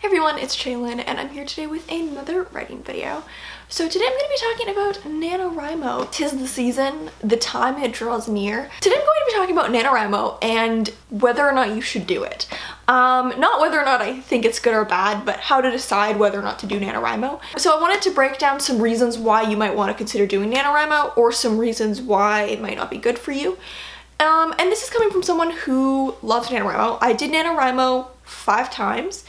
Hey everyone, it's Chaylin and I'm here today with another writing video. So today I'm going to be talking about NaNoWriMo. 'Tis the season, the time it draws near. Today I'm going to be talking about NaNoWriMo and whether or not you should do it. Not whether or not I think it's good or bad, but how to decide whether or not to do NaNoWriMo. So I wanted to break down some reasons why you might want to consider doing NaNoWriMo or some reasons why it might not be good for you. And this is coming from someone who loves NaNoWriMo. I did NaNoWriMo 5 times.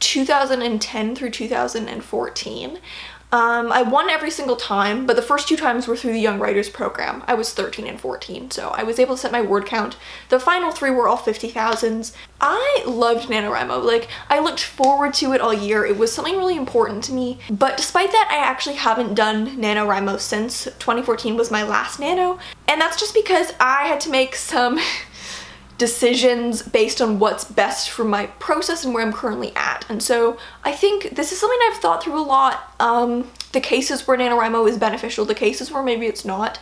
2010 through 2014. I won every single time, but the first 2 times were through the Young Writers program. I was 13 and 14, so I was able to set my word count. The final 3 were all 50,000s. I loved NaNoWriMo. Like, I looked forward to it all year. It was something really important to me. But despite that, I actually haven't done NaNoWriMo since 2014 was my last Nano. And that's just because I had to make some decisions based on what's best for my process and where I'm currently at. And so I think this is something I've thought through a lot. The cases where NaNoWriMo is beneficial, the cases where maybe it's not.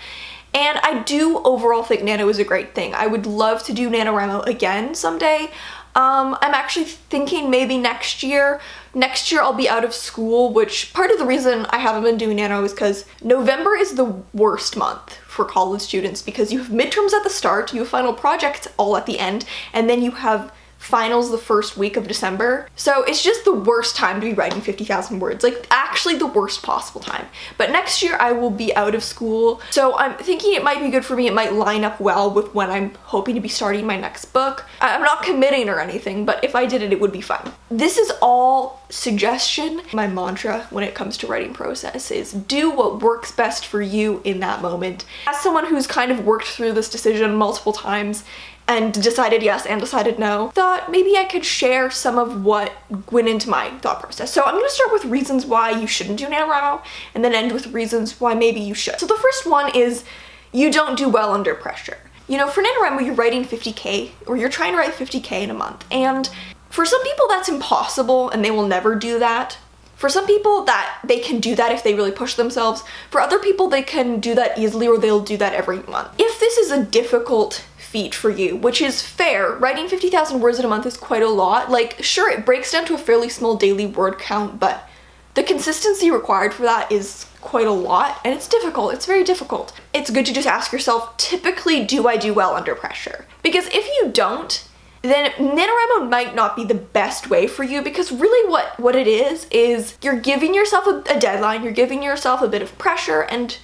And I do overall think Nano is a great thing. I would love to do NaNoWriMo again someday. I'm actually thinking maybe next year. Next year I'll be out of school, which part of the reason I haven't been doing Nano is because November is the worst month for college students because you have midterms at the start, you have final projects all at the end, and then you have finals the first week of December. So it's just the worst time to be writing 50,000 words, like actually the worst possible time. But next year I will be out of school, so I'm thinking it might be good for me. It might line up well with when I'm hoping to be starting my next book. I'm not committing or anything, but if I did it, it would be fun. This is all suggestion. My mantra when it comes to writing process is do what works best for you in that moment. As someone who's kind of worked through this decision multiple times and decided yes and decided no, thought maybe I could share some of what went into my thought process. So I'm going to start with reasons why you shouldn't do NaNoWriMo and then end with reasons why maybe you should. So the first one is you don't do well under pressure. You know, for NaNoWriMo you're writing 50K or you're trying to write 50K in a month, and for some people that's impossible and they will never do that. For some people that they can do that if they really push themselves. For other people they can do that easily or they'll do that every month. If this is a difficult feat for you, which is fair, writing 50,000 words in a month is quite a lot. Like, sure, it breaks down to a fairly small daily word count, but the consistency required for that is quite a lot, and it's difficult. It's very difficult. It's good to just ask yourself, typically, do I do well under pressure? Because if you don't, then NaNoWriMo might not be the best way for you, because really what it is you're giving yourself a deadline, you're giving yourself a bit of pressure, and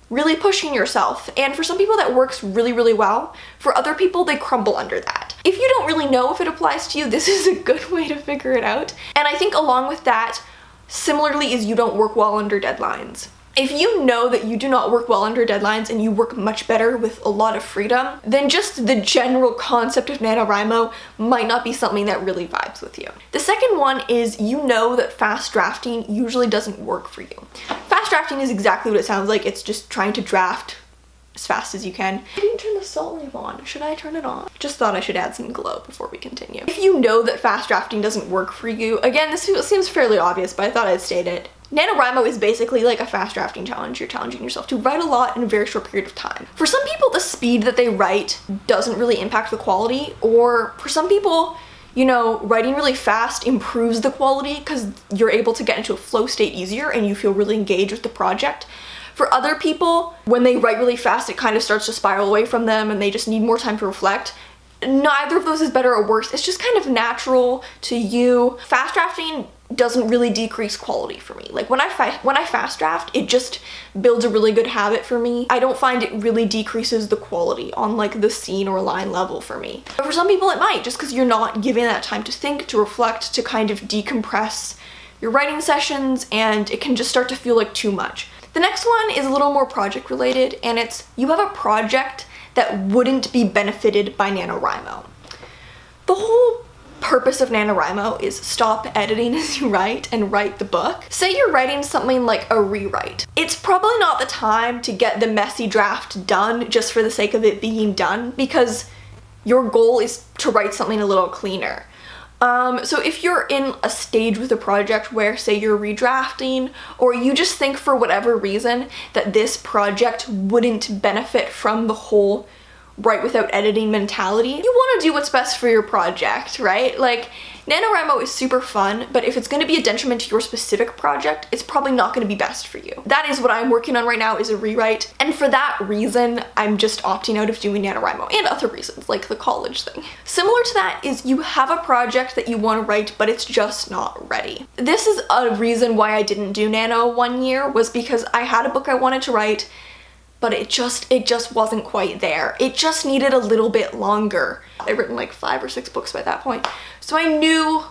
really pushing yourself. And for some people that works really, really well. For other people, they crumble under that. If you don't really know if it applies to you, this is a good way to figure it out. And I think along with that, similarly, is you don't work well under deadlines. If you know that you do not work well under deadlines and you work much better with a lot of freedom, then just the general concept of NaNoWriMo might not be something that really vibes with you. The second one is you know that fast drafting usually doesn't work for you. Fast drafting is exactly what it sounds like. It's just trying to draft as fast as you can. I didn't turn the salt lamp on. Should I turn it on? Just thought I should add some glow before we continue. If you know that fast drafting doesn't work for you, again, this seems fairly obvious, but I thought I'd state it. NaNoWriMo is basically like a fast drafting challenge. You're challenging yourself to write a lot in a very short period of time. For some people, the speed that they write doesn't really impact the quality, or for some people, you know, writing really fast improves the quality because you're able to get into a flow state easier and you feel really engaged with the project. For other people, when they write really fast, it kind of starts to spiral away from them and they just need more time to reflect. Neither of those is better or worse. It's just kind of natural to you. Fast drafting doesn't really decrease quality for me. Like when I fast draft, it just builds a really good habit for me. I don't find it really decreases the quality on like the scene or line level for me. But for some people it might, just because you're not giving that time to think, to reflect, to kind of decompress your writing sessions, and it can just start to feel like too much. The next one is a little more project related, and it's you have a project that wouldn't be benefited by NaNoWriMo. The whole purpose of NaNoWriMo is stop editing as you write and write the book. Say you're writing something like a rewrite. It's probably not the time to get the messy draft done just for the sake of it being done, because your goal is to write something a little cleaner. So if you're in a stage with a project where, say, you're redrafting, or you just think for whatever reason that this project wouldn't benefit from the whole write without editing mentality, you want gotta do what's best for your project, right? Like, NaNoWriMo is super fun, but if it's gonna be a detriment to your specific project, it's probably not gonna be best for you. That is what I'm working on right now, is a rewrite. And for that reason, I'm just opting out of doing NaNoWriMo, and other reasons, like the college thing. Similar to that is you have a project that you wanna write, but it's just not ready. This is a reason why I didn't do Nano one year, was because I had a book I wanted to write, but it just wasn't quite there. It just needed a little bit longer. I'd written like 5 or 6 books by that point. So I knew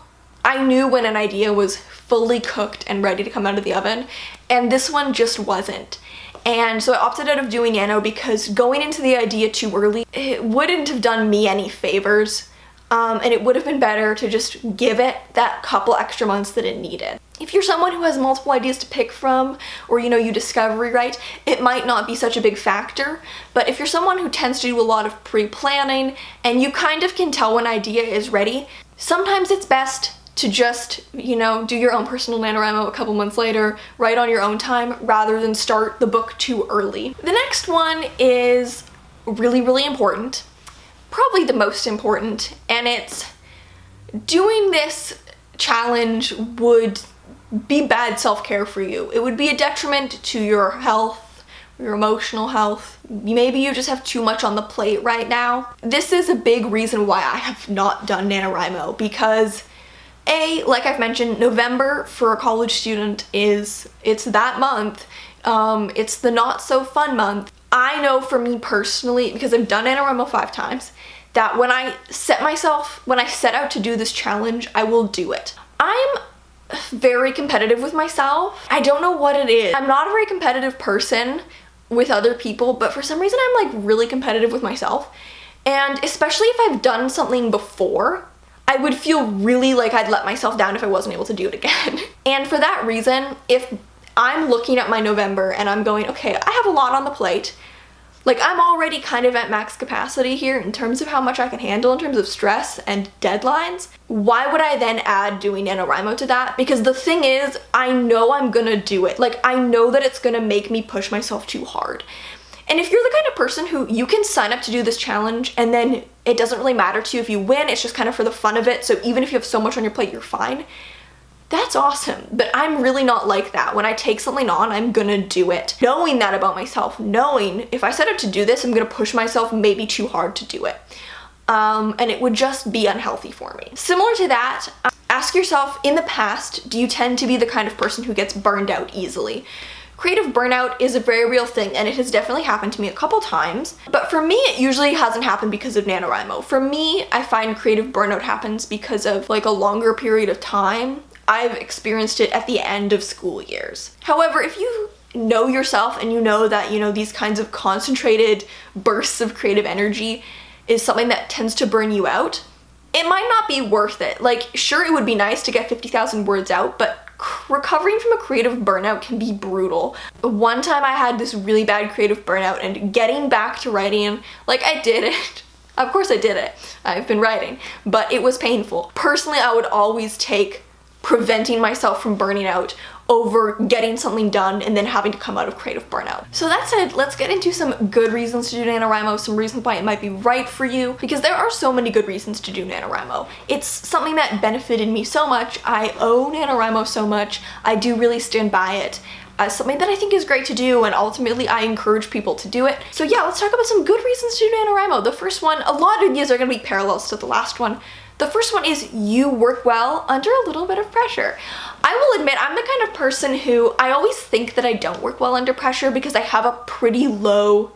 when an idea was fully cooked and ready to come out of the oven, and this one just wasn't. And so I opted out of doing Nano because going into the idea too early, it wouldn't have done me any favors. And it would have been better to just give it that couple extra months that it needed. If you're someone who has multiple ideas to pick from, or you discovery write, it might not be such a big factor. But if you're someone who tends to do a lot of pre-planning and you kind of can tell when an idea is ready, sometimes it's best to just, do your own personal NaNoWriMo a couple months later, write on your own time, rather than start the book too early. The next one is really, really important. Probably the most important, and it's doing this challenge would be bad self-care for you. It would be a detriment to your health, your emotional health. Maybe you just have too much on the plate right now. This is a big reason why I have not done NaNoWriMo, because like I've mentioned, November for a college student it's that month. It's the not so fun month. I know for me personally, because I've done NaNoWriMo 5 times, that when I set out to do this challenge, I will do it. I'm very competitive with myself. I don't know what it is. I'm not a very competitive person with other people, but for some reason I'm like really competitive with myself. And especially if I've done something before, I would feel really like I'd let myself down if I wasn't able to do it again. And for that reason, if I'm looking at my November and I'm going, okay, I have a lot on the plate. Like, I'm already kind of at max capacity here in terms of how much I can handle in terms of stress and deadlines. Why would I then add doing NaNoWriMo to that? Because the thing is, I know I'm gonna do it. Like, I know that it's gonna make me push myself too hard. And if you're the kind of person who you can sign up to do this challenge and then it doesn't really matter to you if you win, it's just kind of for the fun of it, so even if you have so much on your plate, you're fine. That's awesome, but I'm really not like that. When I take something on, I'm gonna do it. Knowing that about myself, knowing if I set out to do this, I'm gonna push myself maybe too hard to do it. And it would just be unhealthy for me. Similar to that, ask yourself, in the past, do you tend to be the kind of person who gets burned out easily? Creative burnout is a very real thing, and it has definitely happened to me a couple times. But for me, it usually hasn't happened because of NaNoWriMo. For me, I find creative burnout happens because of like a longer period of time. I've experienced it at the end of school years. However, if you know yourself and you know that, these kinds of concentrated bursts of creative energy is something that tends to burn you out, it might not be worth it. Like, sure, it would be nice to get 50,000 words out, but recovering from a creative burnout can be brutal. One time I had this really bad creative burnout, and getting back to writing, like, I did it. Of course I did it. I've been writing, but it was painful. Personally, I would always take preventing myself from burning out over getting something done and then having to come out of creative burnout. So that said, let's get into some good reasons to do NaNoWriMo, some reasons why it might be right for you, because there are so many good reasons to do NaNoWriMo. It's something that benefited me so much. I owe NaNoWriMo so much. I do really stand by it as something that I think is great to do, and ultimately I encourage people to do it. So yeah, let's talk about some good reasons to do NaNoWriMo. The first one, a lot of these are gonna be parallels to the last one. The first one is you work well under a little bit of pressure. I will admit, I'm the kind of person who I always think that I don't work well under pressure because I have a pretty low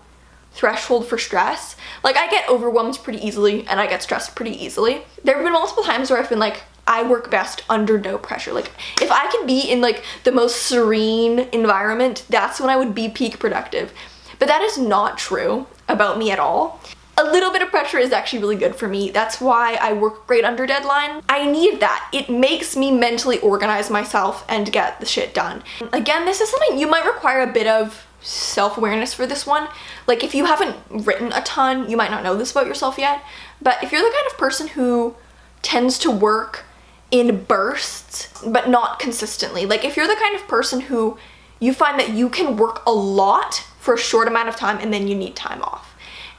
threshold for stress. Like, I get overwhelmed pretty easily and I get stressed pretty easily. There have been multiple times where I've been like, I work best under no pressure. Like, if I could be in like the most serene environment, that's when I would be peak productive. But that is not true about me at all. A little bit of pressure is actually really good for me. That's why I work great under deadline. I need that. It makes me mentally organize myself and get the shit done. Again, this is something you might require a bit of self-awareness for this one. Like, if you haven't written a ton, you might not know this about yourself yet. But if you're the kind of person who tends to work in bursts, but not consistently, like if you're the kind of person who you find that you can work a lot for a short amount of time and then you need time off.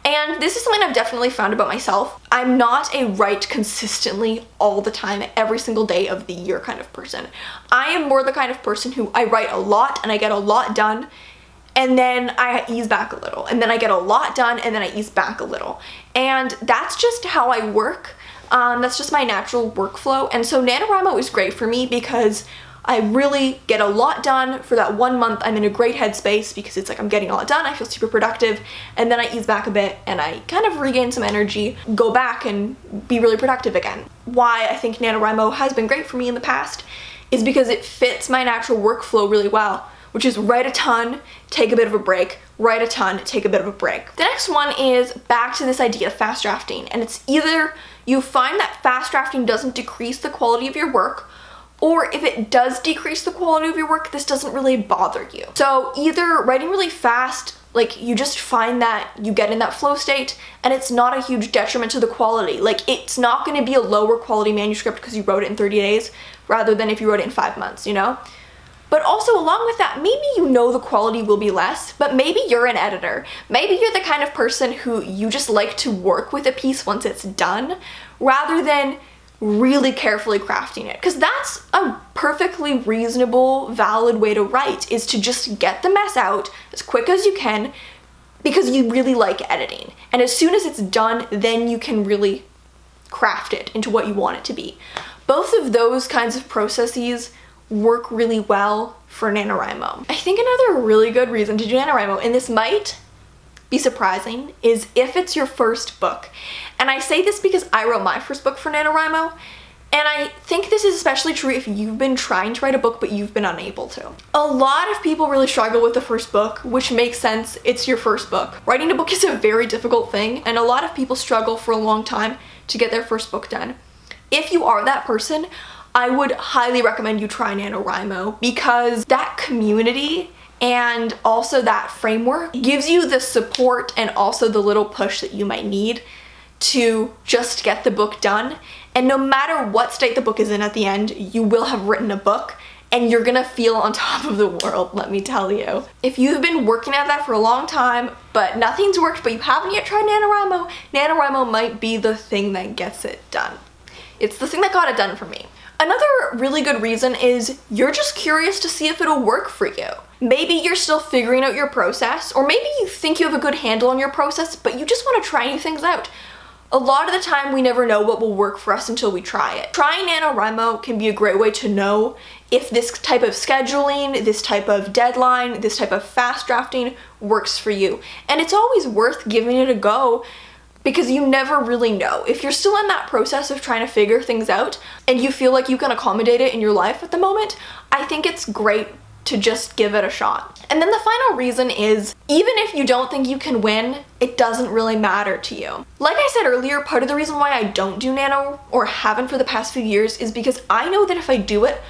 And this is something I've definitely found about myself. I'm not a write consistently all the time, every single day of the year kind of person. I am more the kind of person who I write a lot and I get a lot done, and then I ease back a little, and then I get a lot done, and then I ease back a little. And that's just how I work. That's just my natural workflow. And so NaNoWriMo is great for me because I really get a lot done for that 1 month. I'm in a great headspace because it's like I'm getting a lot done, I feel super productive, and then I ease back a bit and I kind of regain some energy, go back and be really productive again. Why I think NaNoWriMo has been great for me in the past is because it fits my natural workflow really well, which is write a ton, take a bit of a break, write a ton, take a bit of a break. The next one is back to this idea of fast drafting, and it's either you find that fast drafting doesn't decrease the quality of your work, or if it does decrease the quality of your work, this doesn't really bother you. So either writing really fast, like you just find that you get in that flow state and it's not a huge detriment to the quality. Like it's not gonna be a lower quality manuscript because you wrote it in 30 days rather than if you wrote it in 5 months, you know? But also along with that, maybe you know the quality will be less, but maybe you're an editor. Maybe you're the kind of person who you just like to work with a piece once it's done rather than really carefully crafting it, because that's a perfectly reasonable, valid way to write, is to just get the mess out as quick as you can because you really like editing. And as soon as it's done, then you can really craft it into what you want it to be. Both of those kinds of processes work really well for NaNoWriMo. I think another really good reason to do NaNoWriMo, and this might be surprising, is if it's your first book. And I say this because I wrote my first book for NaNoWriMo, and I think this is especially true if you've been trying to write a book but you've been unable to. A lot of people really struggle with the first book, which makes sense, it's your first book. Writing a book is a very difficult thing, and a lot of people struggle for a long time to get their first book done. If you are that person, I would highly recommend you try NaNoWriMo, because that community and also that framework gives you the support and also the little push that you might need to just get the book done. And no matter what state the book is in at the end, you will have written a book and you're gonna feel on top of the world, let me tell you. If you've been working at that for a long time, but nothing's worked, but you haven't yet tried NaNoWriMo, NaNoWriMo might be the thing that gets it done. It's the thing that got it done for me. Another really good reason is you're just curious to see if it'll work for you. Maybe you're still figuring out your process, or maybe you think you have a good handle on your process, but you just want to try new things out. A lot of the time we never know what will work for us until we try it. Trying NaNoWriMo can be a great way to know if this type of scheduling, this type of deadline, this type of fast drafting works for you. And it's always worth giving it a go, because you never really know. If you're still in that process of trying to figure things out and you feel like you can accommodate it in your life at the moment, I think it's great to just give it a shot. And then the final reason is, even if you don't think you can win, it doesn't really matter to you. Like I said earlier, part of the reason why I don't do nano, or haven't for the past few years, is because I know that if I do it,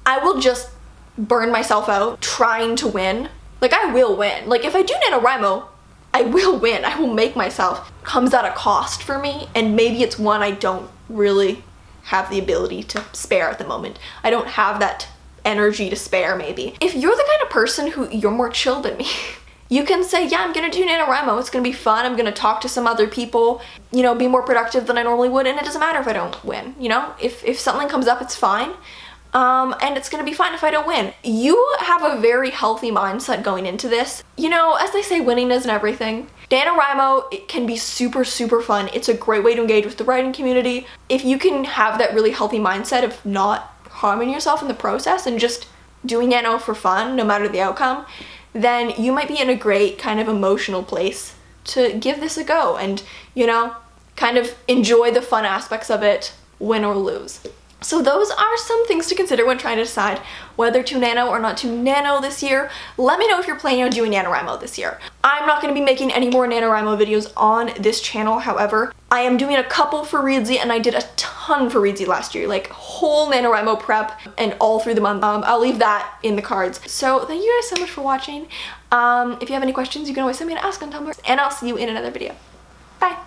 I will just burn myself out trying to win. Like, I will win. Like, if I do NaNoWriMo, I will win. I will make myself. It comes at a cost for me, and maybe it's one I don't really have the ability to spare at the moment. I don't have that energy to spare, maybe. If you're the kind of person who you're more chill than me, you can say, yeah, I'm gonna do NaNoWriMo, it's gonna be fun, I'm gonna talk to some other people, you know, be more productive than I normally would, and it doesn't matter if I don't win, you know? If something comes up, it's fine. And it's gonna be fine if I don't win. You have a very healthy mindset going into this. You know, as they say, winning isn't everything. NaNoWriMo, it can be super, super fun. It's a great way to engage with the writing community. If you can have that really healthy mindset of not harming yourself in the process and just doing nano for fun, no matter the outcome, then you might be in a great kind of emotional place to give this a go and, you know, kind of enjoy the fun aspects of it, win or lose. So those are some things to consider when trying to decide whether to nano or not to nano this year. Let me know if you're planning on doing NaNoWriMo this year. I'm not going to be making any more NaNoWriMo videos on this channel, however. I am doing a couple for Readsy, and I did a ton for Readsy last year, like whole NaNoWriMo prep and all through the month. I'll leave that in the cards. So thank you guys so much for watching. If you have any questions, you can always send me an Ask on Tumblr, and I'll see you in another video. Bye!